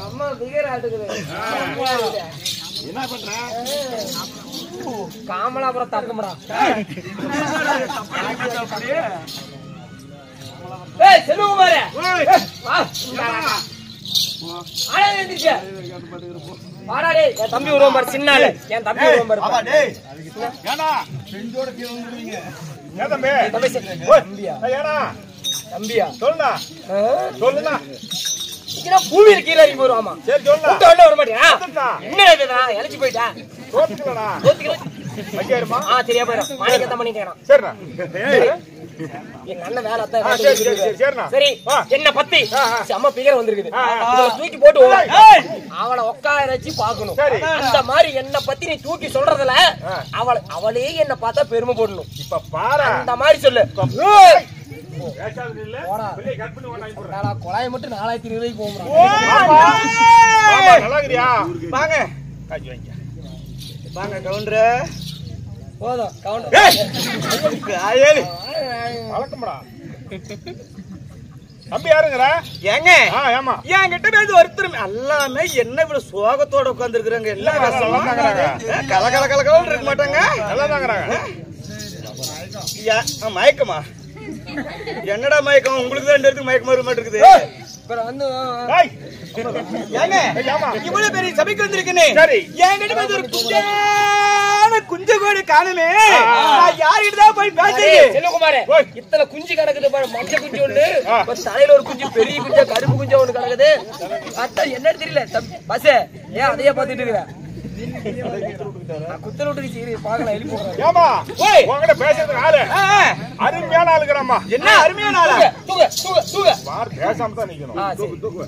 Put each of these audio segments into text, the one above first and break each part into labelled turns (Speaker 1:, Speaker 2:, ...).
Speaker 1: அம்மா பிகர் ஆட்டுக்குது.
Speaker 2: என்ன பண்ற?
Speaker 1: காமலாபுரம் தக்கமுடா. ஏய் செல்வகுமாரே, வா. ஆளே எந்திரிக்க. வாடா டேய், என் தம்பி உருவம் பாரு, சின்ன ஆளு. என் தம்பி உருவம் பாரு.
Speaker 2: ஆமா டேய். ஏடா செஞ்சோட கீழ வந்துருவீங்க. ஏ தம்பி? தம்பியா? ஏடா? தம்பியா? சொல்லுடா. சொல்லுடா.
Speaker 1: இங்க பூவில கீழ இறங்கி போறாமா.
Speaker 2: சரி சொல்லுடா.
Speaker 1: உள்ள வர மாட்டியா? என்ன இதுடா? எலச்சி போய்டா.
Speaker 2: தோத்துக்கலடா.
Speaker 1: தோத்துக்கல.
Speaker 2: மஞ்சேருமா?
Speaker 1: சரியா போறோம். மாணிக்கத்த பண்ணிட்டேனா.
Speaker 2: சரிடா. ஏய்
Speaker 1: எங்க அண்ணன் வேலை அதான்.
Speaker 2: சரிடா.
Speaker 1: சரி, என்ன பத்தி செம்ம பிகர் வந்திருக்குது. இத தூக்கி போட்டு அவளை உட்கார வச்சு பாக்கணும். அந்த மாதிரி என்ன பத்தி நீ தூக்கி சொல்றதுல அவளே என்ன பார்த்தா பெருமை போடணும்.
Speaker 2: இப்ப பாரு.
Speaker 1: அந்த மாதிரி சொல்லு. கொலாய மட்டும் 4500 ரூபாய்க்கு போகும்போது
Speaker 2: நல்லா இருக்கியா?
Speaker 3: வாங்க
Speaker 2: காஞ்சி வாங்க.
Speaker 3: வாங்க கவுண்டரு.
Speaker 1: போதும் கவுண்டர்.
Speaker 2: வழக்கம்டா. தம்பி யாருங்கற?
Speaker 3: ஏங்க
Speaker 2: ஏமா
Speaker 3: என்கிட்ட பேசி ஒருத்தர் எல்லாமே என்ன இவ்வளவு சோகத்தோட உட்கார்ந்து இருக்கிறாங்க. எல்லாம் கல கல கல கலன்னு இருக்க மாட்டாங்க.
Speaker 2: நல்லா தாங்கறாங்க.
Speaker 3: மயக்கமா? என்னடா மயக்கம்? உங்களுக்கு தான் 2 பேருக்கு மயக்கம் வர மாட்டேங்குது.
Speaker 1: அப்புறம் வந்து
Speaker 3: ஏங்க இவ்வளவு பெரிய சபைக்கு வந்திருக்கேனே, என்கிட்ட பேசி ஒரு குஞ்சு கூட காணுமே. யார்கிட்ட தான் போய் பேசுறீங்க?
Speaker 1: செல்வகுமாரே, இத்தனை குஞ்சு கிடக்குது பாரு. மஞ்ச குஞ்சு ஒண்ணு, தலையில ஒரு குஞ்சு, பெரிய குஞ்சு, கருப்பு குஞ்சு ஒண்ணு கிடக்குது. அத்தா என்ன தெரியல பஸ். ஏன் அதையே பாத்துட்டு இருக்க? குத்தல விட்டு சரி பாக்கலாம் எழுப்பி போறேன்.
Speaker 2: ஏமா உங்ககிட்ட பேசுறதுக்கு ஆளு அருமையான ஆளுங்கறாமா.
Speaker 3: என்ன அருமையான ஆளா?
Speaker 1: தூக்கு தூக்கு தூக்கு.
Speaker 2: பார் பேசாம தான் நிக்கணும். தூக்கு தூக்கு.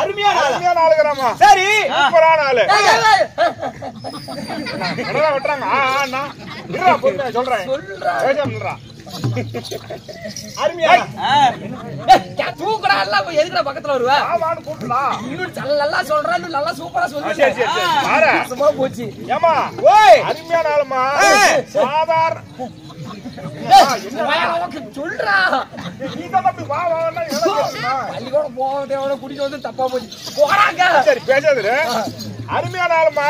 Speaker 3: அருமையான
Speaker 2: ஆளுங்கறாமா.
Speaker 3: சரி
Speaker 2: சூப்பரான ஆளு. என்னடா விட்டுறாங்க? அண்ணா இருடா பொறுமையா சொல்றேன். பேசாம நில்றா.
Speaker 3: அருமையான
Speaker 1: தூக்குடா. எல்லாம் போய் எதுக்குடா பக்கத்துல வருவ?
Speaker 2: ஆமான்னு கூப்பிடா.
Speaker 1: இன்னும் நல்லா சொல்றேன், நல்லா சூப்பரா சொல்றேன்.
Speaker 2: சரி சரி சரி பாரு.
Speaker 1: சும்மா போச்சு.
Speaker 2: ஏமா அருமையான ஆளுமா. சாதாரண
Speaker 1: சொல்றா. பள்ளிக்கூட போக குடிக்க வந்து தப்பா போச்சு. போறாங்க.
Speaker 2: சரி பேசாது. அருமையான ஆளுமா,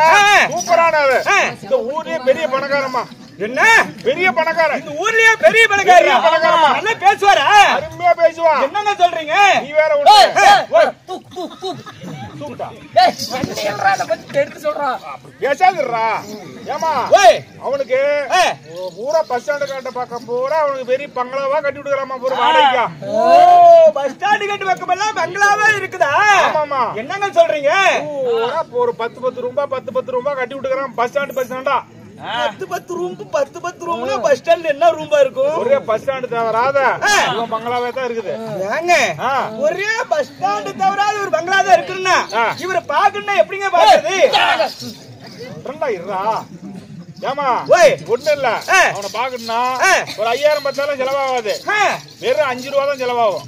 Speaker 2: சூப்பரான ஆளு. இந்த ஊர்லயே பெரிய பணக்காரமா.
Speaker 3: என்ன
Speaker 2: பெரிய பணக்காரன்?
Speaker 3: இந்த ஊர்லயே பெரிய பணக்காரன்.
Speaker 2: பணக்காரமா
Speaker 3: நல்லா பேசுவாரா?
Speaker 2: அருமையா பேசுவா.
Speaker 3: என்னங்க சொல்றீங்க?
Speaker 2: நீ வேற
Speaker 1: தூக்குடா. எடுத்து சொல்றான்.
Speaker 2: பேசாதுடா. ஏமா அவனுக்கு பூரா பஸ் ஸ்டாண்டு காட்ட பக்கம் பூரா அவனுக்கு பெரிய பங்களாவா கட்டி விடுறாமா. பூரா வாடகைக்கா.
Speaker 3: ஓ பஸ் ஸ்டாண்டு கட்டி பக்கம் எல்லாம் பங்களாவே இருக்குதா?
Speaker 2: ஆமாமா.
Speaker 3: என்னங்க சொல்றீங்க?
Speaker 2: பூரா ஒரு 10 ரூபாய் 10 ரூபாய் கட்டி விட்டுக்கிறான். பஸ் ஸ்டாண்டா
Speaker 3: 10 ரூம்னா பஸ் ஸ்டாண்ட்ல என்ன ரூம்பா இருக்கும்?
Speaker 2: ஒரே பஸ் ஸ்டாண்டு தவறாத பங்களாவே தான் இருக்குது.
Speaker 3: ஏங்க ஒரே பஸ் ஸ்டாண்டு தவறாத ஒரு பங்களா தான் இருக்குன்னா இவரை பாக்கணும்னா எப்படிங்க பாக்குறது?
Speaker 2: இருடா. ஏமா ஒண்ணு இல்ல, அவனை பாக்கணும்னா ஒரு 5000 10,000 செலவாகாது. வெறும் 5 ரூபா தான் செலவாகும்.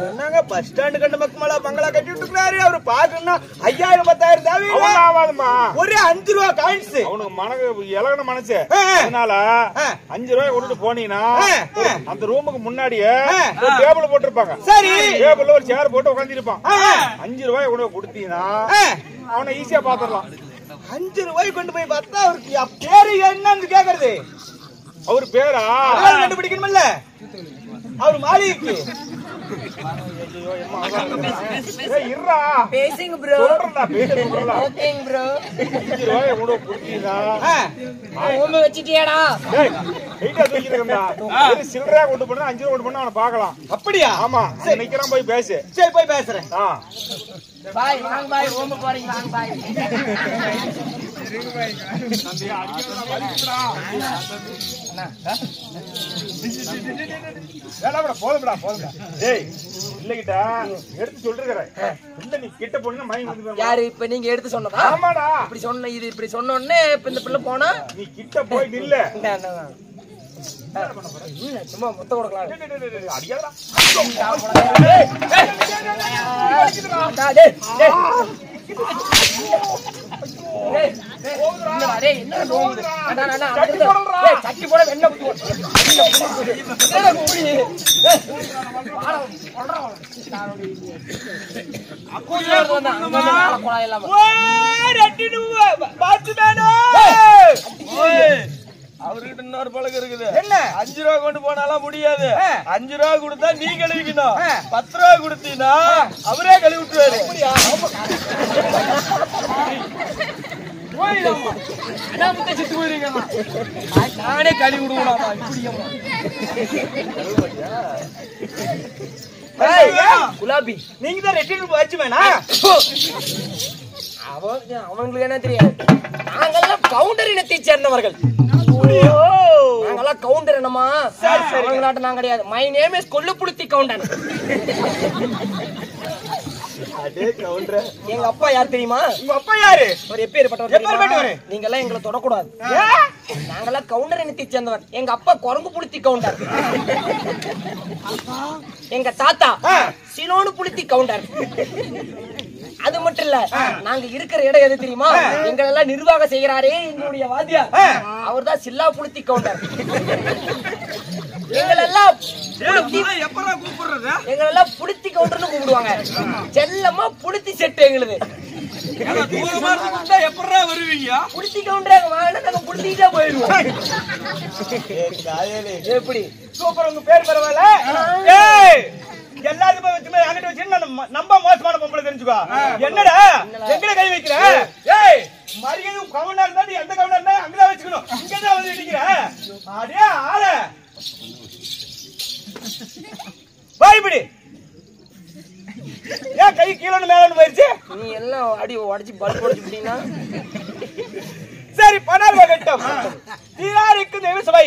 Speaker 3: என்னங்க பஸ் ஸ்டாண்டு கண்ட பக்கமால பங்களா கட்டி விட்டுக்கிறாரு. அவரு பாக்கணும்னா 5000 10,000 தேவை
Speaker 2: ஆகாதுமா.
Speaker 3: ஒரே 5 ரூபா காயின்ஸ்.
Speaker 2: அவனுக்கு மனக்கு இலகன மனசு. அதனால 5 ரூபாய் கொண்டுட்டு போனீங்கன்னா அந்த ரூமுக்கு முன்னாடியே ஒரு டேபிள் போட்டிருப்பாங்க.
Speaker 3: சரி
Speaker 2: டேபிள்ல ஒரு சேர் போட்டு உட்காந்துருப்பான். 5 ரூபாய் கொண்டு கொடுத்தீங்கன்னா அவனை ஈஸியா பாத்துடலாம்.
Speaker 3: 5 ரூபாய் கொண்டு போய் பார்த்தா அவருக்கு பேரு என்னன்னு கேக்குறது.
Speaker 2: அவரு பேரா
Speaker 3: கண்டுபிடிக்கணும்ல. அவரு மாளிகைக்கு
Speaker 1: பேசிங் ப்ரோ. ஓகேங்க ப்ரோ.
Speaker 2: 5 ரூபாய் கொண்டு கொடுத்தீங்கன்னா
Speaker 1: ஓம வச்சிட்டியாடா?
Speaker 2: சில்லறையா கொண்டு போனா 5 ரூபாய் கொண்டு போனா அவனை பாக்கலாம்.
Speaker 3: அப்படியா?
Speaker 2: ஆமா நிக்கிறான். போய் பேசு.
Speaker 3: சரி போய் பேசுறேன்.
Speaker 1: பாய் வாங்க பாய். ஓம போறீங்க வாங்க பாய்.
Speaker 2: போதும்டா. டேய் இல்லகிட்ட எடுத்து சொல்றேன். இல்ல நீ கிட்ட போனா மயங்கி வந்து.
Speaker 1: யாரு இப்ப நீங்க எடுத்து சொன்னதா?
Speaker 2: ஆமாடா.
Speaker 1: இப்படி சொன்ன இது இப்படி சொன்ன உடனே இப்ப இந்த பிள்ளை போனா
Speaker 2: நீ கிட்ட போய் நில்ல.
Speaker 1: சும்மா முத்த கொடுக்கலாம்.
Speaker 2: அடியாடா.
Speaker 1: சட்டி போட வெண்ண
Speaker 3: அவர்கிட்ட இன்னொரு பழக்கம் இருக்குது. என்ன? 5 ரூபா கொண்டு போனாலும் முடியாது. 5 ரூபா கொடுத்தா நீ கழுவிக்கணும். 10 ரூபா கொடுத்தீங்கன்னா அவரே கழுவி விட்டுருவாரு. நானே கழுவி விடுவோம்.
Speaker 1: குலாபி
Speaker 3: நீங்க தான் ரெட்டி வச்சு வேணா.
Speaker 1: அவங்களுக்கு என்ன தெரியாது. நாங்கெல்லாம் கவுண்டர் இனத்தை சேர்ந்தவர்கள். நாங்கெல்லாம் கவுண்டர் என்னமா? அவங்க நாட்டு நான் கிடையாது. My name is Kolluppuluthi Gounder. எங்க அப்பா யார் தெரியுமா?
Speaker 3: உங்க அப்பா யாரு?
Speaker 1: ஒரு எப்பேற்பட்டவர். நீங்க எல்லாம் எங்களை தொடக்கூடாது. நாங்கெல்லாம் கவுண்டர் இனத்தை சேர்ந்தவர். எங்க அப்பா குரங்கு புளுத்தி கவுண்டர். எங்க தாத்தா சிலோனு புளுத்தி கவுண்டர். அது மட்டும் இல்ல, நாங்க இருக்கிற இடம் எது தெரியுமா? எங்களெல்லாம் நிர்வாகம் செய்யறாரே எங்களுடைய வாத்தியா, அவர் தான் சில்லா புளுத்தி கவுண்டர். எங்களெல்லாம் புளுத்தி கவுண்டர்னு கூப்பிடுவாங்க. செல்லமா புளுத்தி செட்டு எங்களுது.
Speaker 3: வருவீங்க
Speaker 1: புளுத்தி கவுண்டர் நாங்க புளுத்திட்டா போயிடுவோம். எப்படி
Speaker 3: சூப்பர். உங்க பேர் பரவாயில்ல. எல்லாருமே வச்சு அங்கிட்ட வச்சு நம்ம மோசமான பொம்பளை தெரிஞ்சுக்கோ. என்னடா எங்கட கை வைக்கிற? ஏய் மரியாதை கவுண்டா இருந்தா நீ எந்த கவுண்டா இருந்தா அங்கதான் வச்சுக்கணும். இங்கதான் வந்து இடிக்கிற அடே ஆள வாய்பிடி. ஏன் கை கீழே மேல போயிருச்சு?
Speaker 1: நீ எல்லாம் அடி உடச்சு பல்ப் உடச்சு விட்டீங்கன்னா
Speaker 3: சரி. பணம் கட்டம் தீராருக்கு தெய்வ சபை.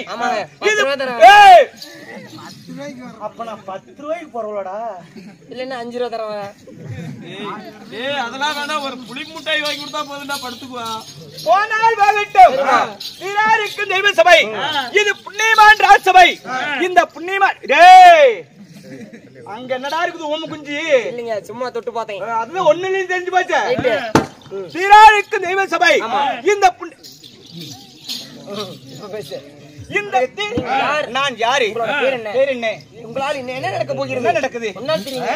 Speaker 3: அப்ப நான் 10 ரூபாய்க்கு போறவளடா.
Speaker 1: இல்லன்னா 5 ரூபா தரவன்.
Speaker 3: அதெல்லாம் வேணா, ஒரு புளி முட்டாய் வாங்கி கொடுத்தா போதும்டா, படுத்துக்குவா. போனால் வாங்கட்டும். தீராருக்கு தெய்வ சபை. இது புண்ணியமான் ராஜ்சபை. இந்த புண்ணியமான் டேய் அங்க என்னடா இருக்குது? ஓம குஞ்சி
Speaker 1: இல்லைங்க, சும்மா தொட்டு பார்த்தேன்.
Speaker 3: அதுதான் ஒண்ணுலயும் தெரிஞ்சு போச்சு. தீராருக்கு தெய்வ சபை. இந்த நான் யாரு?
Speaker 1: பேர் என்ன?
Speaker 3: பேர் என்ன?
Speaker 1: உங்களால் என்ன நடக்க போகிறது?
Speaker 3: என்ன நடக்குது?
Speaker 1: ஒன்னால் தெரியுங்க.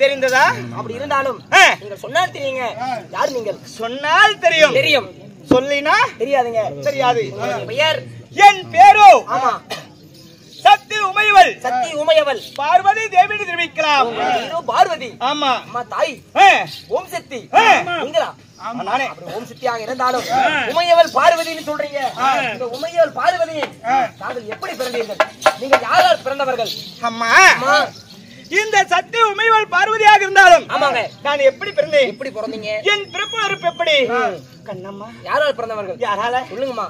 Speaker 3: தெரிந்ததா?
Speaker 1: அப்படி இருந்தாலும் நீங்க சொன்னால் தெரியுங்க. யார் நீங்கள்?
Speaker 3: சொன்னால் தெரியும்.
Speaker 1: தெரியும்.
Speaker 3: சொல்லினா
Speaker 1: தெரியாதுங்க.
Speaker 3: தெரியாது.
Speaker 1: பெயர்?
Speaker 3: என் பேரோ
Speaker 1: ஆமா
Speaker 3: சக்தி உமையவள்.
Speaker 1: சக்தி உமையவள்.
Speaker 3: பார்வதி தேவி தெரிவிக்கலாம்.
Speaker 1: பார்வதி.
Speaker 3: ஆமா.
Speaker 1: அம்மா தாய் ஓம் சக்தி. நீங்களா?
Speaker 3: நானே.
Speaker 1: ஓம் சக்தியாக இருந்தாலும் உமையவள் பார்வதின்னு சொல்றீங்க. இந்த உமையவள் பார்வதி தாங்கள் எப்படி பிறந்தீர்கள்? நீங்க யாரால் பிறந்தவர்கள்?
Speaker 3: அம்மா இந்த சக்தி உமையவள் பார்வதியாக இருந்தாலும்
Speaker 1: ஆமாங்க,
Speaker 3: நான் எப்படி பிறந்தேன்?
Speaker 1: எப்படி பிறந்தீங்க?
Speaker 3: என் பிறப்பு எப்படி? கண்ணம்மா.
Speaker 1: யாரால் பிறந்தவர்கள்?
Speaker 3: யாரால?
Speaker 1: சொல்லுங்கம்மா.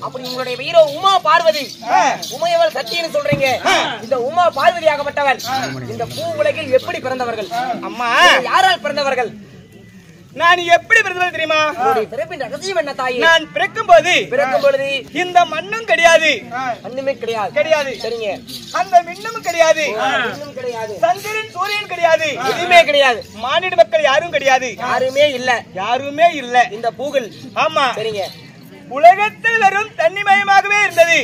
Speaker 1: அப்படி உங்களுடைய வீரோ உமா பார்வதி உமையவள் சத்தியன்னு சொல்றீங்க. இந்த உமா பார்வதி ஆகப்பட்டவள் இந்த பூ உலகில் எப்படி பிறந்தவர்கள்?
Speaker 3: அம்மா
Speaker 1: யாரால் பிறந்தவர்கள்?
Speaker 3: நான் எப்படி பிறந்தது தெரியுமா?
Speaker 1: பிறப்பின் ரகசியம் என்ன தாயே?
Speaker 3: நான் பிறக்கும் பொழுது இந்த மண்ணும் கிடையாது,
Speaker 1: மண்ணுமே கிடையாது.
Speaker 3: கிடையாது.
Speaker 1: சரிங்க.
Speaker 3: அந்த மின்னும் கிடையாது,
Speaker 1: கிடையாது.
Speaker 3: சந்திரன் சூரியன் கிடையாது,
Speaker 1: எதுவுமே கிடையாது.
Speaker 3: மானிட மக்கள் யாரும் கிடையாது,
Speaker 1: யாருமே இல்ல,
Speaker 3: யாருமே இல்ல இந்த
Speaker 1: பூகள்.
Speaker 3: ஆமா.
Speaker 1: சரிங்க.
Speaker 3: உலகத்தில் வெறும் தண்ணிமயமாகவே இருந்தது.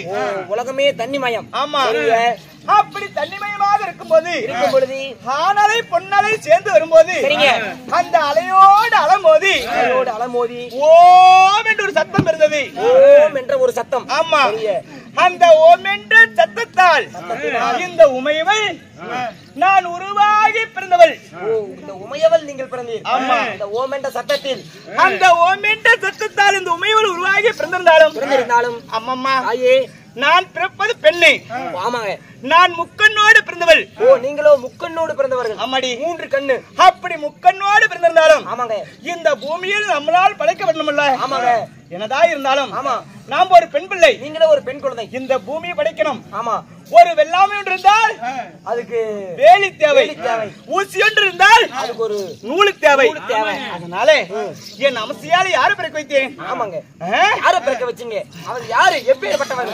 Speaker 1: உலகமே தண்ணிமயம்.
Speaker 3: ஆமா. அப்படி தண்ணிமயமாக இருக்கும் பொழுது ஆனலை பொன்னலை சேர்ந்து வரும்போது அந்த அலையோடு அலமோதி ஓம் என்ற ஒரு சத்தம் இருந்தது.
Speaker 1: ஓம் என்ற ஒரு சத்தம்.
Speaker 3: ஆமா. அந்த ஓம் என்ற சத்தத்தால் இந்த உமையவள் நான் உருவாகி பிறந்தவள்.
Speaker 1: இந்த உமையவள் நீங்கள் பிறந்தீர்.
Speaker 3: ஆமா.
Speaker 1: இந்த ஓம் என்ற சத்தத்தில்
Speaker 3: அந்த ஓம் என்ற சத்தத்தால் இந்த உமையவள் உருவாகி பிறந்திருந்தாலும் அம்மம்மா ஐயே நான் பிறப்பது பெண்ணை.
Speaker 1: ஆமாங்க.
Speaker 3: நான் முக்கண்ணோடு பிறந்தவள்.
Speaker 1: நீங்களோ முக்கண்ணோடு பிறந்தவர்கள்.
Speaker 3: ஆமாடி.
Speaker 1: 3 கண்ணு.
Speaker 3: அப்படி முக்கண்ணோடு பிறந்திருந்தாலும்
Speaker 1: ஆமாங்க
Speaker 3: இந்த பூமியில் நம்மளால் படைக்க வேண்டுமல்ல.
Speaker 1: ஆமாங்க.
Speaker 3: என்னதா இருந்தாலும்
Speaker 1: ஆமா
Speaker 3: நாம் ஒரு பெண் பிள்ளை.
Speaker 1: நீங்களோ ஒரு பெண் குழந்தை.
Speaker 3: இந்த பூமியை படைக்கணும்.
Speaker 1: ஆமா.
Speaker 3: ஒரு வெள்ளாமை ஒன்று இருந்தால் அதுக்கு வேலி தேவை. ஊசி ஒன்று இருந்தால் அதுக்கு ஒரு நூலு தேவை. அதனால என் அம்சையால யாரு பிறக்க வைத்தேன்?
Speaker 1: ஆமாங்க. யார பிறக்க வச்சீங்க? அவர் யாரு? எப்பேற்பட்டவர்?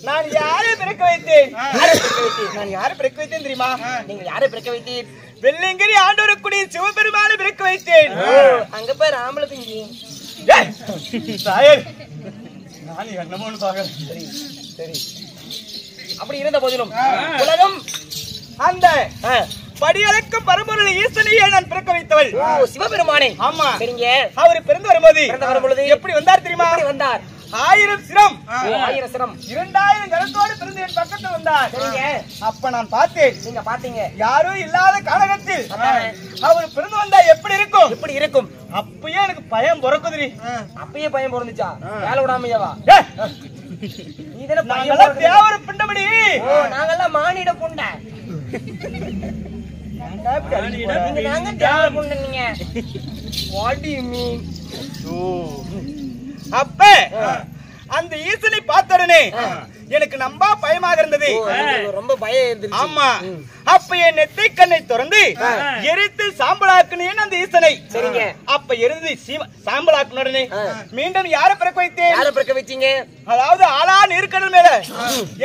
Speaker 3: நான் யாரை பிறக்க வைத்தேன்? நான் யாரை பிறக்க வைத்தேன் தெரியுமா?
Speaker 1: நீங்க யாரை பிறக்க வைத்தீர்?
Speaker 3: வெள்ளியங்கிரி ஆண்டவருக்குடி சிவபெருமானை பிறக்க வைத்தேன்.
Speaker 1: அங்க போய் ராமலத்திங்க
Speaker 3: நான் என்னமோன்னு பாக்கிறேன்.
Speaker 1: சரி. அப்படி இருந்த போதிலும் உலகம்
Speaker 3: அந்த படியளக்கும் பரம்பொருள் ஈசனையே நான் பிறக்க வைத்தவள்.
Speaker 1: சிவபெருமானே.
Speaker 3: ஆமா.
Speaker 1: சரிங்க.
Speaker 3: அவர் பிறந்து வரும்போது எப்படி வந்தார் தெரியுமா?
Speaker 1: வந்தார்
Speaker 3: 1000 சிரம்.
Speaker 1: 1000 சிரம்
Speaker 3: 2000 கரத்தோடு பிறந்து என் பக்கத்தில் வந்தார்.
Speaker 1: சரிங்க.
Speaker 3: அப்ப நான் பார்த்தேன்.
Speaker 1: நீங்க பாத்தீங்க.
Speaker 3: யாரும் இல்லாத காலகத்தில் அவர் பிறந்து வந்தா எப்படி இருக்கும்?
Speaker 1: எப்படி இருக்கும்?
Speaker 3: அப்பயே எனக்கு பயம் பொறக்குதுரி.
Speaker 1: அப்பயே பயம் பொறந்துச்சா? வேலை விடாமையவா?
Speaker 3: நாங்கெல்லாம் தேவர பிண்டபடி.
Speaker 1: நாங்கெல்லாம் மானிட புண்டை. நீங்க நாங்க தேவர புண்டை. நீங்க what do you mean?
Speaker 3: அப்ப அந்த ஈசனை பார்த்தடனே எனக்கு நம்பா பயமாக இருந்தது.
Speaker 1: ரொம்ப பயம் இருந்துச்சு.
Speaker 3: ஆமா. அப்ப என் நெத்தை கண்ணை திறந்து எரித்து சாம்பலாக்குனேன் அந்த ஈசனை.
Speaker 1: சரிங்க.
Speaker 3: அப்ப எரிந்து சாம்பலாக்குன உடனே மீண்டும் யாரை பிறக்க வைத்தேன்?
Speaker 1: யாரை பிறக்க வச்சீங்க?
Speaker 3: அதாவது ஆளா நீர்க்கடல் மேல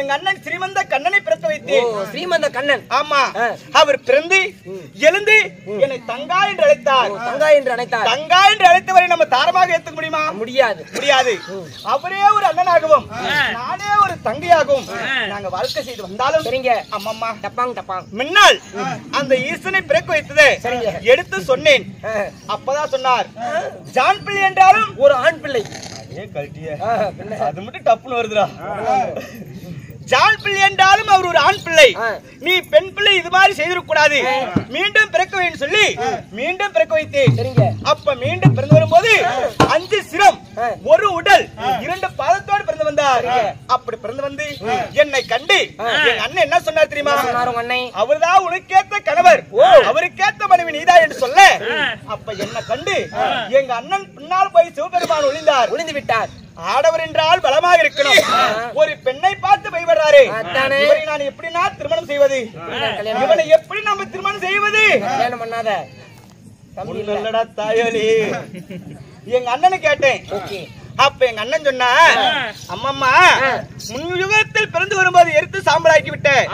Speaker 3: எங்க அண்ணன் ஸ்ரீமந்த கண்ணனை பிறக்க வைத்தேன்.
Speaker 1: ஸ்ரீமந்த கண்ணன்.
Speaker 3: ஆமா. அவர் பிறந்து எழுந்து என்னை தங்கா என்று அழைத்தார்.
Speaker 1: தங்கா என்று அழைத்தார்.
Speaker 3: தங்கா என்று அழைத்தவரை நம்ம தாரமாக ஏத்துக்க முடியுமா?
Speaker 1: முடியாது.
Speaker 3: முடியாது. அவரே ஒரு அண்ணனாகவும் நானே ஒரு தங்கையாகவும் நாங்க வாழ்க்கை செய்து வந்தாலும்
Speaker 1: சரிங்க.
Speaker 3: அம்மம்மா
Speaker 1: டப்பாங் டப்பாங்
Speaker 3: முன்னால் அந்த ஈசனை பிறக்க வைத்தது எடுத்து சொன்னேன். அப்பதான் சொன்னார், ஜான் பிள்ளை என்றாலும்
Speaker 1: ஒரு ஆண் பிள்ளை.
Speaker 3: அது மட்டும் டப்புன்னு வருதுடா. ஜான் பிள்ளை என்றாலும் அவர் ஒரு ஆண் பிள்ளை, நீ பெண் பிள்ளை இது மாதிரி செய்திடக்கூடாது, மீண்டும் பிறக்க வேண்டும் சொல்லி மீண்டும் பிறக்க வைத்தேன். அப்ப மீண்டும் பிறந்து வரும்போது 5 சிரம் 1 உடல் 2 பாதத்தோடு பிறந்து வந்தார். அப்படி பிறந்து வந்து என்னை கண்டு என் அண்ணன் என்ன சொன்னார் தெரியுமா? அவர்தான் உனக்கேத்த கணவர், அவருக்கேத்த மனைவி நீதா என்று சொல்ல, அப்ப என்ன கண்டு எங்க அண்ணன் பின்னால் போய் சிவபெருமான் ஒளிந்து விட்டார். ஆடவர் என்றால் பலமாக இருக்கணும். ஒரு பெண்ணை பார்த்து பயப்படுறாரு. இவரை நான் எப்படினா திருமணம் செய்வது? இவனை எப்படி நம்ம திருமணம் செய்வது?
Speaker 1: கல்யாணம் பண்ணாத
Speaker 3: இல்லடா தாயோலி. எங்க அண்ணனை கேட்டேன். அப்ப எங்க அண்ணன் சொன்னா, அம்மம்மா முன் யுகத்தில் பிறந்து வரும்போது எரித்து சாம்பலாக்கி விட்டேன்,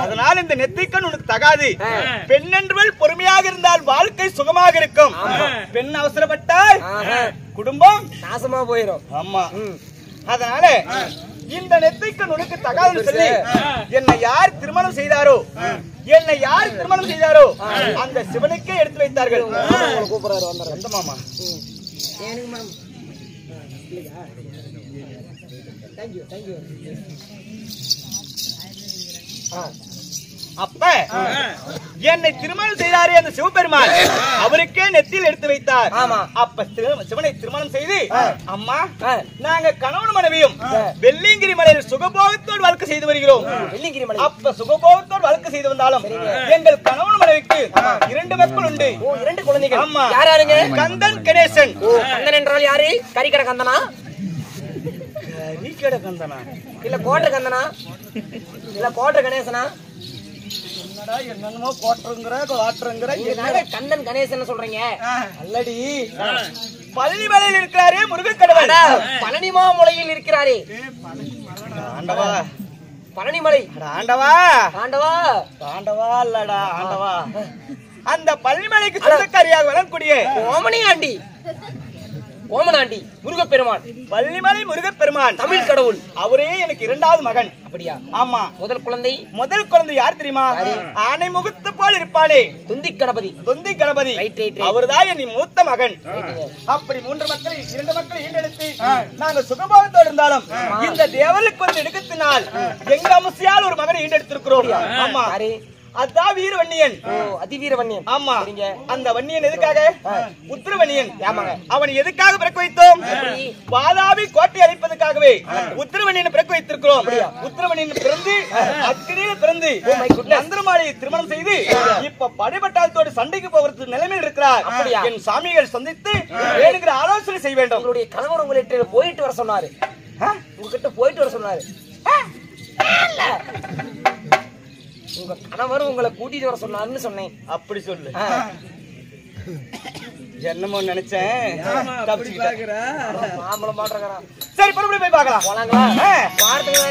Speaker 3: அதனால இந்த நெத்திக்கண் உனக்கு தகாது. பெண் என்றவள் பொறுமையாக இருந்தால் வாழ்க்கை சுகமாக இருக்கும். பெண் அவசரப்பட்டால் குடும்பம்
Speaker 1: நாசமா போயிடும்.
Speaker 3: ஆமா. அதனால இந்த நெத்திக்கண் உனக்கு தகாதுன்னு சொல்லி என்னை யார் திருமணம் செய்தாரோ அந்த சிவனுக்கே எடுத்து வைத்தார்கள். கூப்பிடுறாரு மாமா. அப்ப என்னை திருமணம் செய்தாரே அந்த சிவபெருமான், அவருக்கே நெத்தியில் எடுத்து வைத்தார். அப்ப சிவனை திருமணம் செய்து, அம்மா நாங்க கணவன் மனைவியும் வெள்ளிங்கிரி மலையில் சுகபோகத்தோடு வாழ்க்கை செய்து வருகிறோம். அப்ப சுகபோகத்தோடு வாழ்க்கை செய்து வந்தாலும் எங்கள் கணவன் மனைவிக்கு 2 மக்கள் உண்டு.
Speaker 1: 2 குழந்தைகள்.
Speaker 3: ஆமா.
Speaker 1: யாராருங்க?
Speaker 3: கந்தன் கணேசன்.
Speaker 1: கந்தன் என்றால் யாரு? கரிக்கடை கந்தனா?
Speaker 3: கரிக்கடை கந்தனா
Speaker 1: இல்ல கோட்டை கந்தனா? இல்ல கோட்டை கணேசனா?
Speaker 3: என்னமோ கோட்டங்கிற வாட்டங்கிற
Speaker 1: கந்தன் கணேசன் சொல்றீங்க?
Speaker 3: அல்லடி பழனி மலையில் இருக்கிறாரே முருகக்கடவுள்.
Speaker 1: பழனிமா மலையில் இருக்கிறாரே
Speaker 3: ஆண்டவா.
Speaker 1: பழனிமலை
Speaker 3: ஆண்டவா.
Speaker 1: ஆண்டவா
Speaker 3: ஆண்டவா இல்லடா ஆண்டவா. அந்த பழனிமலைக்கு சொந்தக்காரியாக வரக்கூடிய
Speaker 1: ஓமனாண்டி முருகப்பெருமான்,
Speaker 3: பள்ளிமலை முருகப்பெருமான்
Speaker 1: தமிழ் கடவுள்.
Speaker 3: அவரே எனக்கு 2வது மகன்.
Speaker 1: அப்படியா?
Speaker 3: ஆமா.
Speaker 1: முதல் குழந்தை
Speaker 3: யார் தெரியுமா? ஆனை முகத்து போல் இருப்பானே தொந்தி கணபதி. அவர்தான் என் மூத்த மகன். அப்படி 3 மக்கள் 2 மக்கள் ஈண்டெடுத்து நாங்க சுகபோகத்தோடு இருந்தாலும் இந்த தேவலுக்கு வந்து எடுக்கத்தினால் எங்க அம்சையால் ஒரு மகனை ஈண்டெடுத்திருக்கிறோம். ஆமா. அதான் வீரவன்னியன்.
Speaker 1: அதிவீரவன்னியன்.
Speaker 3: ஆமா. அந்த வன்னியன் எதுக்காக? உத்திரவன்னியன். அவன் எதுக்காக பிறக்க வைத்தோம்? வாதாபி கோட்டை அழிப்பதற்காகவே உத்திரவன்னியனை பிறக்க வைத்திருக்கிறோம். உத்திரவன்னியன் பிறந்து அக்கினியில பிறந்து சந்திரமாலையை திருமணம் செய்து இப்ப படைபட்டாளத்தோடு சண்டைக்கு போவதற்கு நிலைமையில் இருக்கிறார். என் சாமிகள் சந்தித்து வேணுங்கிற ஆலோசனை செய்ய வேண்டும்.
Speaker 1: உங்களுடைய கணவர் உங்கள்கிட்ட போயிட்டு வர சொன்னாரு. உங்ககிட்ட போயிட்டு வர சொன்னாரு. உங்க கணவர் உங்களை கூட்டிட்டு வர சொன்னாருன்னு சொன்னேன்.
Speaker 3: அப்படி சொல்லு. என்னமோ நினைச்சேன்.
Speaker 1: மாம்பழம் மாட்டுறா.
Speaker 3: சரி மறுபடியும் போய் பார்க்கலாம்.
Speaker 1: போலாங்களா? வாரத்துக்கு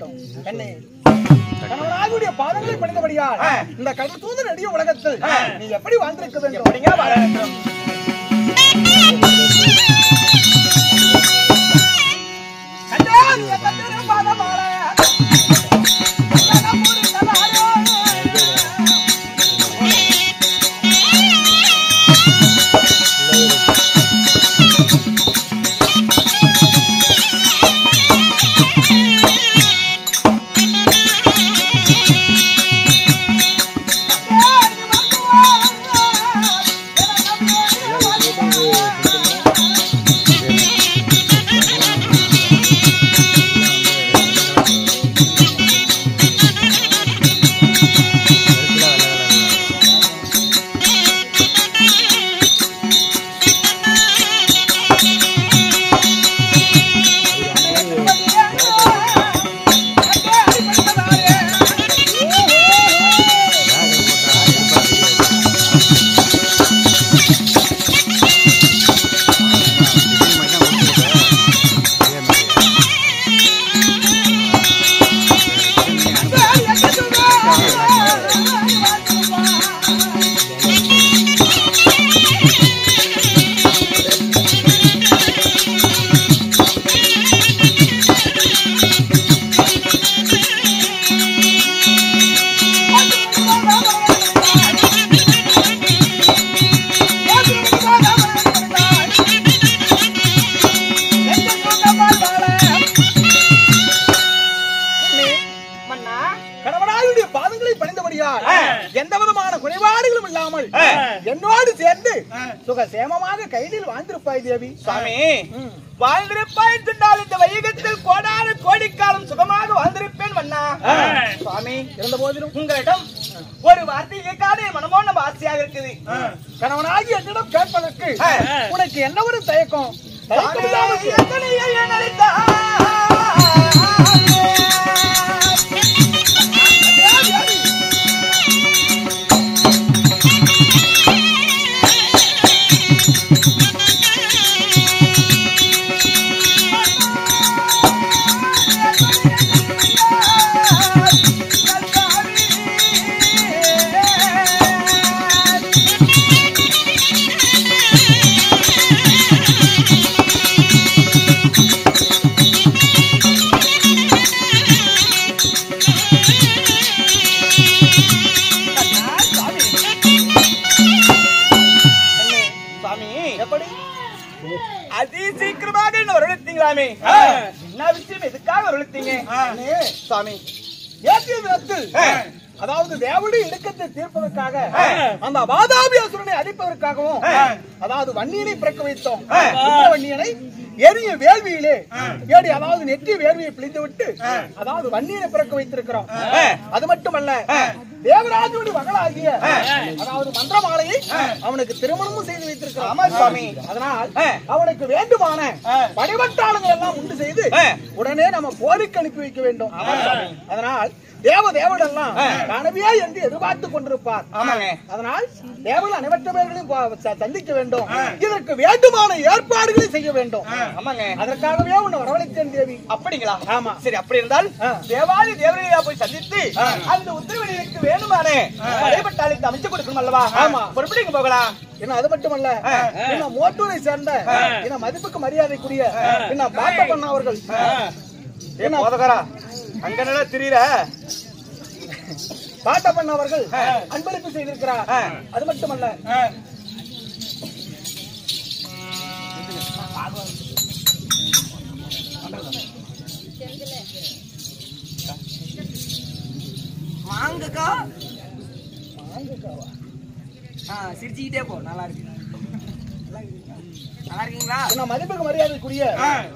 Speaker 3: வேண்டும். என்னை கணவனாகிய பாதங்களை பணிந்தபடியால் இந்த கடல் தூது நடிக உலகத்தில் நீ எப்படி வாழ்ந்திருக்க வேண்டும்? எப்படிங்க வாழ வேண்டும்? எந்த விதமான குறைபாடுகளும் இல்லாமல் என்னோடு சேர்ந்து சுகசேமமாக கைதில் வாழ்ந்திருப்பாய் தேவி.
Speaker 1: சுவாமி வாழ்ந்திருப்பாய் சொன்னால் இந்த வையகத்தில் கோடான கோடிக்காலம் சுகமாக வாழ்ந்திருப்பேன் மன்னா. சுவாமி இருந்த போதிலும் உங்களிடம் ஒரு வார்த்தை கேட்காத மனமோ நம்ம ஆசையாக இருக்குது.
Speaker 3: கணவனாகி என்னிடம் கேட்பதற்கு உனக்கு என்ன ஒரு தயக்கம்?
Speaker 1: அதி சீக்கிரமாக என்ன வரவழைத்தீங்களாமே, என்ன விஷயம் எதுக்காக வரவழைத்தீங்க சுவாமி?
Speaker 3: அதாவது தேவனுடைய இடுக்கத்தை தீர்ப்பதற்காக அந்த வாதாபியாசுரனை அழிப்பதற்காகவும் அதாவது வன்னியனை பிறக்க வைத்தோம். வன்னியனை எரிய வேள்வியிலே ஏடி அதாவது நெற்றி வேள்வியை பிழிந்து விட்டு அதாவது வன்னியனை பிறக்க வைத்திருக்கிறோம். அது மட்டுமல்ல தேவராஜனுடைய மகளாகிய அதாவது மந்திரமாலையை அவனுக்கு திருமணமும் செய்து வைத்திருக்கிறான். அதனால் அவனுக்கு வேண்டுமான படைவட்டாளங்கள் எல்லாம் உண்டு செய்து உடனே நம்ம போருக்கு அனுப்பி வைக்க வேண்டும். அதனால் தேவதெல்லாம் காணவியா என்று எதிர்பார்த்து கொண்டிருப்பார். அதனால் தேவர்கள் அனைவற்ற பேர்களையும் சந்திக்க வேண்டும். இதற்கு வேண்டுமான ஏற்பாடுகளை செய்ய வேண்டும். அதற்காகவே உன்னை வரவழைத்தேன் தேவி.
Speaker 1: அப்படிங்களா?
Speaker 3: ஆமா.
Speaker 1: சரி, அப்படி இருந்தால் தேவாதி தேவரையா போய் சந்தித்து அந்த உத்தரவிற்கு வேணுமானே படைபட்டாளத்தை அமைச்சு கொடுக்கணும் அல்லவா?
Speaker 3: ஆமா.
Speaker 1: புறப்படிங்க போகலாம்.
Speaker 3: என்ன அது மட்டுமல்ல, என்ன மோட்டூரை சேர்ந்த என்ன மதிப்புக்கு மரியாதைக்குரிய என்ன பாட்ட பண்ண அவர்கள்
Speaker 1: என்ன போதகரா அங்க நல்லா திரியற
Speaker 3: பாட்ட பண்ண அவர்கள் அன்பளிப்பு செய்திருக்கிறார். அது மட்டுமல்ல
Speaker 1: மாங்கக்கா சிரிச்சுக்கிட்டே போ. நல்லா இருக்கு, நல்லா இருக்கீங்களா?
Speaker 3: என்ன மதிப்புக்கு மரியாதைக்குரிய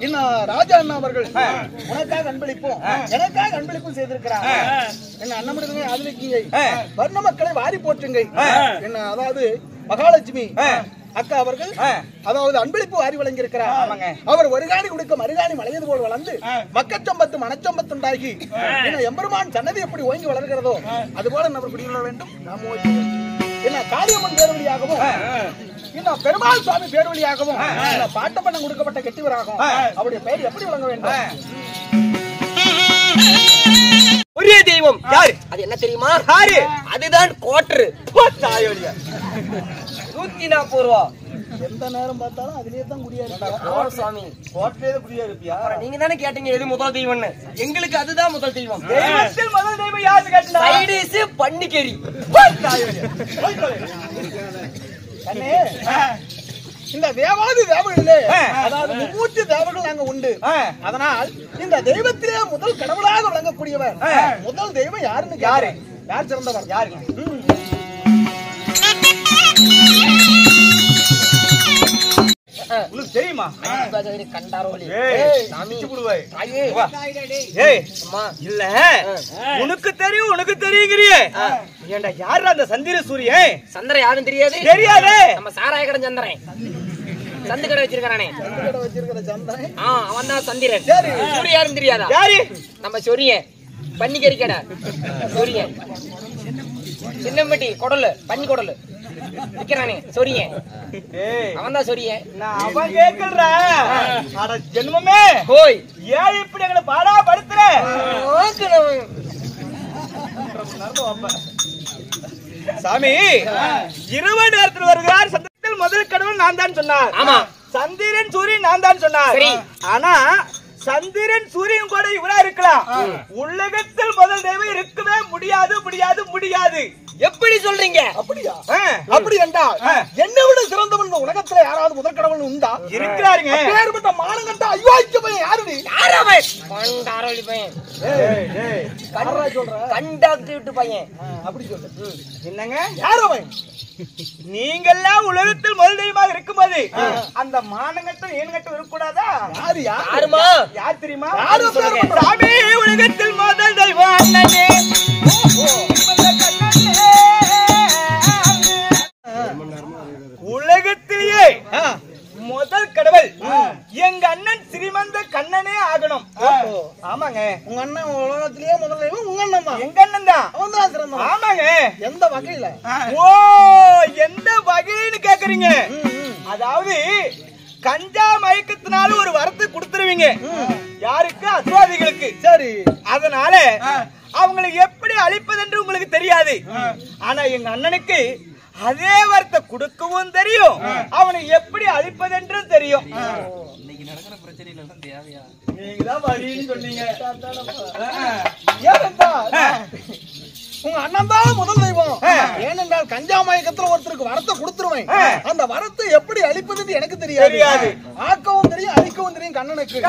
Speaker 3: இன்னும் ராஜா அண்ணா அவர்கள் உனக்காக அன்பளிப்பும் எனக்காக அன்பளிப்பும் செய்திருக்கிறார். என்ன அண்ணமிடுங்க ஆதரிக்கீங்க, வர்ண மக்களை வாரி போற்றுங்க. என்ன அதாவது மகாலட்சுமி அக்கா அவர்கள் அதாவது அன்பளிப்பு வாரி வழங்கி இருக்கிறார். அவர் ஒரு காணி கொடுக்க மறுகாணி மலையது போல் வளர்ந்து மக்கச்சம்பத்து மனச்சம்பத்து உண்டாகி என்ன எம்பெருமான் சன்னதி எப்படி ஓங்கி வளர்கிறதோ அதுபோல அவர் குடியுள்ள வேண்டும். என்ன காளியம்மன் பேர்வழியாகவும் இன்னும் பெருமாள் சுவாமி பேர்வழியாகவும் பாட்டப்பண்ணம் கொடுக்கப்பட்ட கெட்டிவராகும். அவருடைய பெயர் எப்படி வழங்க வேண்டும்?
Speaker 1: ஒரே தெய்வம் யாரு? அது என்ன தெரியுமா? யாரு? அதுதான் கோட்டரு. 140 ரூபா.
Speaker 3: எந்த நேரம் பார்த்தாலும் அதுலயே தான் குடியா இருக்காங்க.
Speaker 1: சுவாமி
Speaker 3: கோட்டையில குடியா இருப்பியா?
Speaker 1: நீங்க தானே கேட்டீங்க எது முதல் தெய்வம்னு. எங்களுக்கு அதுதான் முதல் தெய்வம்.
Speaker 3: தெய்வத்தில் முதல் தெய்வம் யாரு கேட்டா?
Speaker 1: சைடிஸ் பன்னிக்கறி.
Speaker 3: கண்ணே, இந்த தேவாதி தேவர்களே, அதாவது 3 தேவர்கள் நாங்க உண்டு. அதனால் இந்த தெய்வத்திலே முதல் கடவுளாக விளங்கக்கூடியவர் முதல் தெய்வம் யாருன்னு யாரு? யார் சிறந்தவர்? யாரு? உங்களுக்கு தெரியுமா?
Speaker 1: கண்டாரோலி
Speaker 3: இல்ல உனக்கு தெரியும் உனக்கு தெரியுங்கிறியே. ஏண்டா யாரு அந்த சந்திர சூரியன்?
Speaker 1: சந்திரன் யாரும் தெரியாது?
Speaker 3: தெரியாது.
Speaker 1: நம்ம சாராய கடன் சந்திரன். சந்து கடை வச்சிருக்கானே, அவன் தான் சந்திரன். சூரியன் யாரும் தெரியாதா?
Speaker 3: யாரு?
Speaker 1: நம்ம சொரியன் பன்னிக்கறி கடை சொரியன். சின்னம்பட்டி குடலு பன்னி குடலு விக்கிறானே சொரியன். அவன் தான் சொரியன்.
Speaker 3: நான் அவன் கேக்குறா. அட ஜென்மமே
Speaker 1: போய்
Speaker 3: ஏன் இப்படி எங்களை பாடா படுத்துற? சாமி இரவு நேரத்தில் வருகிறார். சந்திரத்தில் முதல் கடவுள் நான் தான் சொன்னார்.
Speaker 1: ஆமா.
Speaker 3: சந்திரன் சூரியன் நான் தான் சொன்னார்.
Speaker 1: சரி.
Speaker 3: ஆனா சந்திரன் சூரியன் கூட இவரா இருக்கலாம். உலகத்தில் முதல் தெய்வம் இருக்கவே முடியாது முடியாது முடியாது.
Speaker 1: எப்படி சொல்றீங்க?
Speaker 3: அப்படியா? அப்படி என்றால் என்னை விட சிறந்தவன் உலகத்துல யாராவது முதல் கடவுள் உண்டா? இருக்கிறாருங்க. பேர்பட்ட மானங்கட்ட அயோக்கிய பையன் யாருடி?
Speaker 1: யாரவன்? கண்டாரோலி பையன். கண்டாக்டிவிட்டி பையன்.
Speaker 3: அப்படி சொல்லு. என்னங்க யாரவன்? நீங்கெல்லாம் உலகத்தில் முதல் தெய்வமாக இருக்கும்போது அந்த மானங்கட்டும் ஏனங்கட்டும் இருக்கக்கூடாதா?
Speaker 1: யாருமா?
Speaker 3: யார் தெரியுமா? சாமி உலகத்தில் முதல் தெய்வம் அண்ணனே. உலகத்திலேயே முதல் கடவுள் எங்க அண்ணன் ஸ்ரீமந்த கண்ணனே ஆகணும். ஆமாங்க. உங்க அண்ணன் உலகத்திலேயே முதல் தெய்வம் உங்க அண்ணன் தான். எங்க அண்ணன் தான். அவன் தான் சிறந்தவன். ஆமாங்க. எந்த வகையில? ஓ எந்த வகைன்னு கேக்குறீங்க? அதாவது கஞ்சா மயக்கத்தினால ஒரு வரத்தை கொடுத்துருவீங்க. யாருக்கு? அசுவாதிகளுக்கு. சரி. அதனால அவங்களை எப்படி அழிப்பதென்று உங்களுக்கு தெரியாது. ஆனா எங்க அண்ணனுக்கு அதே வரத்தை கொடுக்கவும் தெரியும், அவனை எப்படி அழிப்பதென்றும் தெரியும். இன்னைக்கு நடக்கிற பிரச்சனையில எல்லாம் தேவையா? நீங்கதான் வழின்னு சொன்னீங்க. உங்க அண்ணன் தான் முதல் தெய்வம். ஏனென்றால் கஞ்சா மயக்கத்துல ஒருத்தருக்கு வரத்தை கொடுத்துருவேன். அந்த வரத்தை எப்படி அழிப்பது எனக்கு தெரியாது. ஆக்கவும் தெரியும் அழிக்கவும் தெரியும் கண்ணனுக்கு.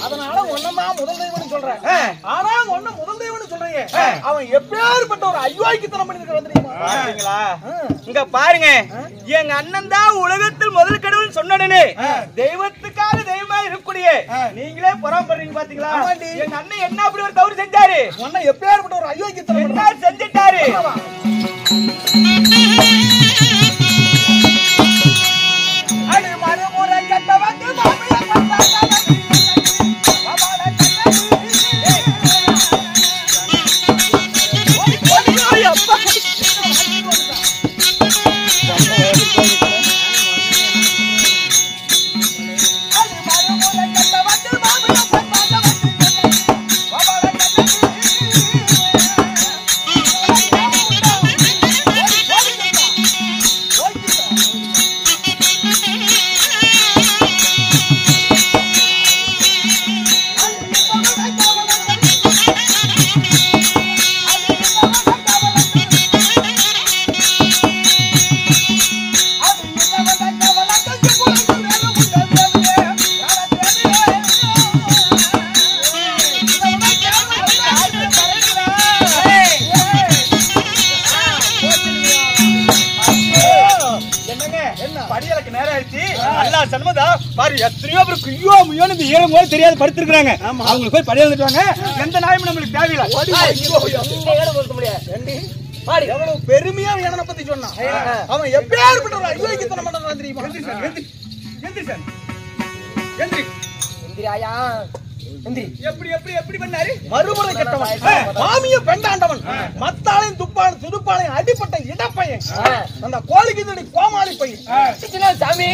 Speaker 3: அதனால ஒன்னும் தான் முதல் தெய்வம்னு சொல்றேன். ஆனா ஒண்ணு முதல் தெய்வம்னு சொல்றீங்க. அவன் எப்பேற்பட்ட ஒரு ஐயோக்கித்தனம் பண்ணிருக்கான் தெரியுமா? இங்க பாருங்க, எங்க அண்ணன் தான் உலகத்தில் முதல் கடவுள் சொன்னடனே தெய்வத்துக்காக தெய்வமா இருக்கக்கூடிய நீங்களே புறப்படுறீங்க பாத்தீங்களா? எங்க அண்ணன் என்ன அப்படி ஒரு தவறு செஞ்சாரு? அண்ணன் எப்பேற்பட்ட ஒரு ஐயோக்கித்தனம் என்ன செஞ்சிட்டாரு? அது மறுமுறை கெட்டவங்க மாமியா தெரியாது படுத்திருக்காங்க. அவங்க போய் படி வந்துட்டாங்க. எந்த நாயும் நம்மளுக்கு தேவையில்லை. எவ்வளவு பெருமையா வேணனை பத்தி சொன்னான். அவன் எப்பேற்பட்ட ஒரு அயோக்கியத்தனம் பண்ணான் தெரியுமா? எப்படி எப்படி எப்படி பண்ணாரு? மறுமுறை கெட்டவன், மாமிய பெண்டாண்டவன், மத்தாளையும் துப்பாளையும் துடுப்பாளையும் அடிப்பட்ட இடப்பையன், அந்த கோழிக்கு கோமாளி பையன்.
Speaker 1: சாமி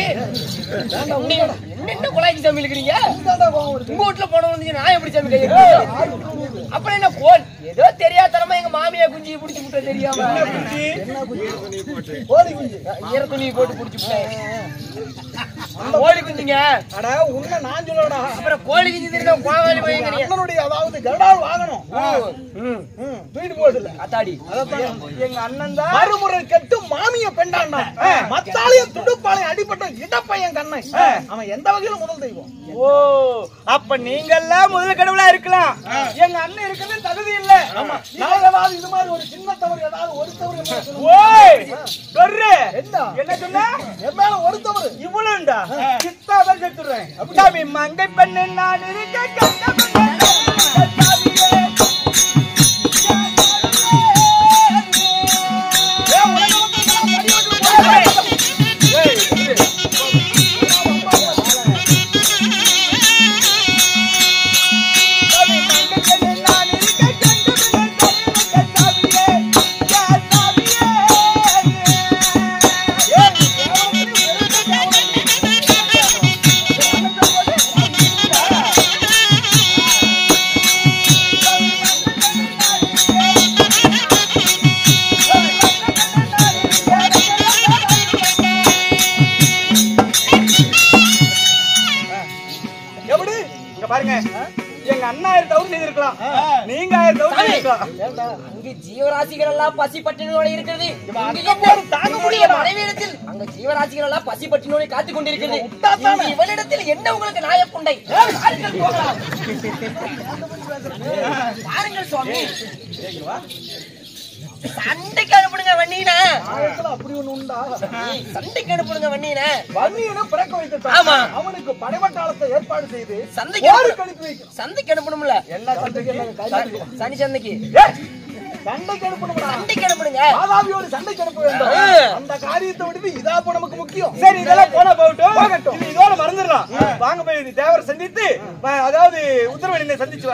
Speaker 1: என்ன குழாய்க்கு சாமி இருக்கிறீங்க? உங்க வீட்டுல போனவங்க நான் எப்படி சாமி அப்புறம் என்ன கோல் ஏதோ தெரியாதனமா எங்க மாமியா குஞ்சி புடிச்சு விட்ட தெரியாம கோழி குஞ்சு ஈர துணி போட்டு புடிச்சு விட்டேன் கோழி குஞ்சுங்க.
Speaker 3: அட உன்ன நான் சொல்லடா.
Speaker 1: அப்புறம் கோழி குஞ்சு தெரிஞ்ச கோவாலி போய்ங்கறீங்க.
Speaker 3: அண்ணனுடைய அதாவது கடால் வாங்கணும். தூக்கிட்டு போறதில்ல.
Speaker 1: அத்தாடி.
Speaker 3: அதான் எங்க அண்ணன் தான் மறுமுறை கெட்டு மாமிய பெண்டாண்டா. மத்தாளையும் துடுப்பாளையும் அடிபட்ட இடப்பையன் கண்ணன். அவன் எந்த வகையில முதல் தெய்வம்? ஓ அப்ப நீங்க எல்லாம் முதல் கடவுளா இருக்கலாம். எங்க அண்ணன் இருக்கிறது தகுதி இல்ல. ஆமா. நாளைக்கு இது மாதிரி ஒரு சின்ன தவறு ஏதாவது ஒரு தவறு. ஓய் சொல்றே. என்ன சொன்ன? என்னால ஒரு தவறு இவ்வளவுண்டா. சித்தாதான் செத்துறேன். சாமி மங்கை பெண்ணு நான் இருக்க கஷ்டப்பட்டேன். பாருங்க எங்க அண்ணா 1000 தவறு செய்திருக்கலாம். நீங்க 1000 தவறு செய்திருக்கலாம்.
Speaker 1: அங்க ஜீவராசிகள் எல்லாம் பசி பட்டினியோட இருக்கிறது.
Speaker 3: தாங்க முடியல
Speaker 1: மனைவிடத்தில் அங்க ஜீவராசிகள் எல்லாம் பசி பட்டினியோட காத்துக் கொண்டிருக்கிறது. இவளிடத்தில் என்ன உங்களுக்கு நாயப்புண்டை? பாருங்கள் சுவாமி. சண்டைக்கு அனுப்புடுங்க வண்ணீனா.
Speaker 3: அப்படி ஒண்ணு உண்டா?
Speaker 1: சண்டைக்கு அனுப்புடுங்க வண்ணீனா.
Speaker 3: வன்னியனை பிறக்க வைத்தான்.
Speaker 1: ஆமா.
Speaker 3: அவனுக்கு படைவட்டாளத்தை ஏற்பாடு செய்து
Speaker 1: சண்டைக்கு
Speaker 3: அனுப்பி வைக்கணும்.
Speaker 1: சண்டைக்கு அனுப்பணும்ல.
Speaker 3: என்ன சண்டைக்கு?
Speaker 1: சனி சந்தைக்கு
Speaker 3: சண்டைக்கு அனுப்பணும்டா.
Speaker 1: சண்டைக்கு அனுப்புடுங்க.
Speaker 3: மாதாவியோடு சண்டைக்கு அனுப்ப வேண்டும். அந்த காரியத்தை விட்டு இதா இப்ப நமக்கு முக்கியம். சரி இதெல்லாம் போனா போகட்டும். இது இதோட மறந்துடலாம். வாங்க போய் தேவரை சந்தித்து அதாவது உத்தரவனியை சந்திச்சு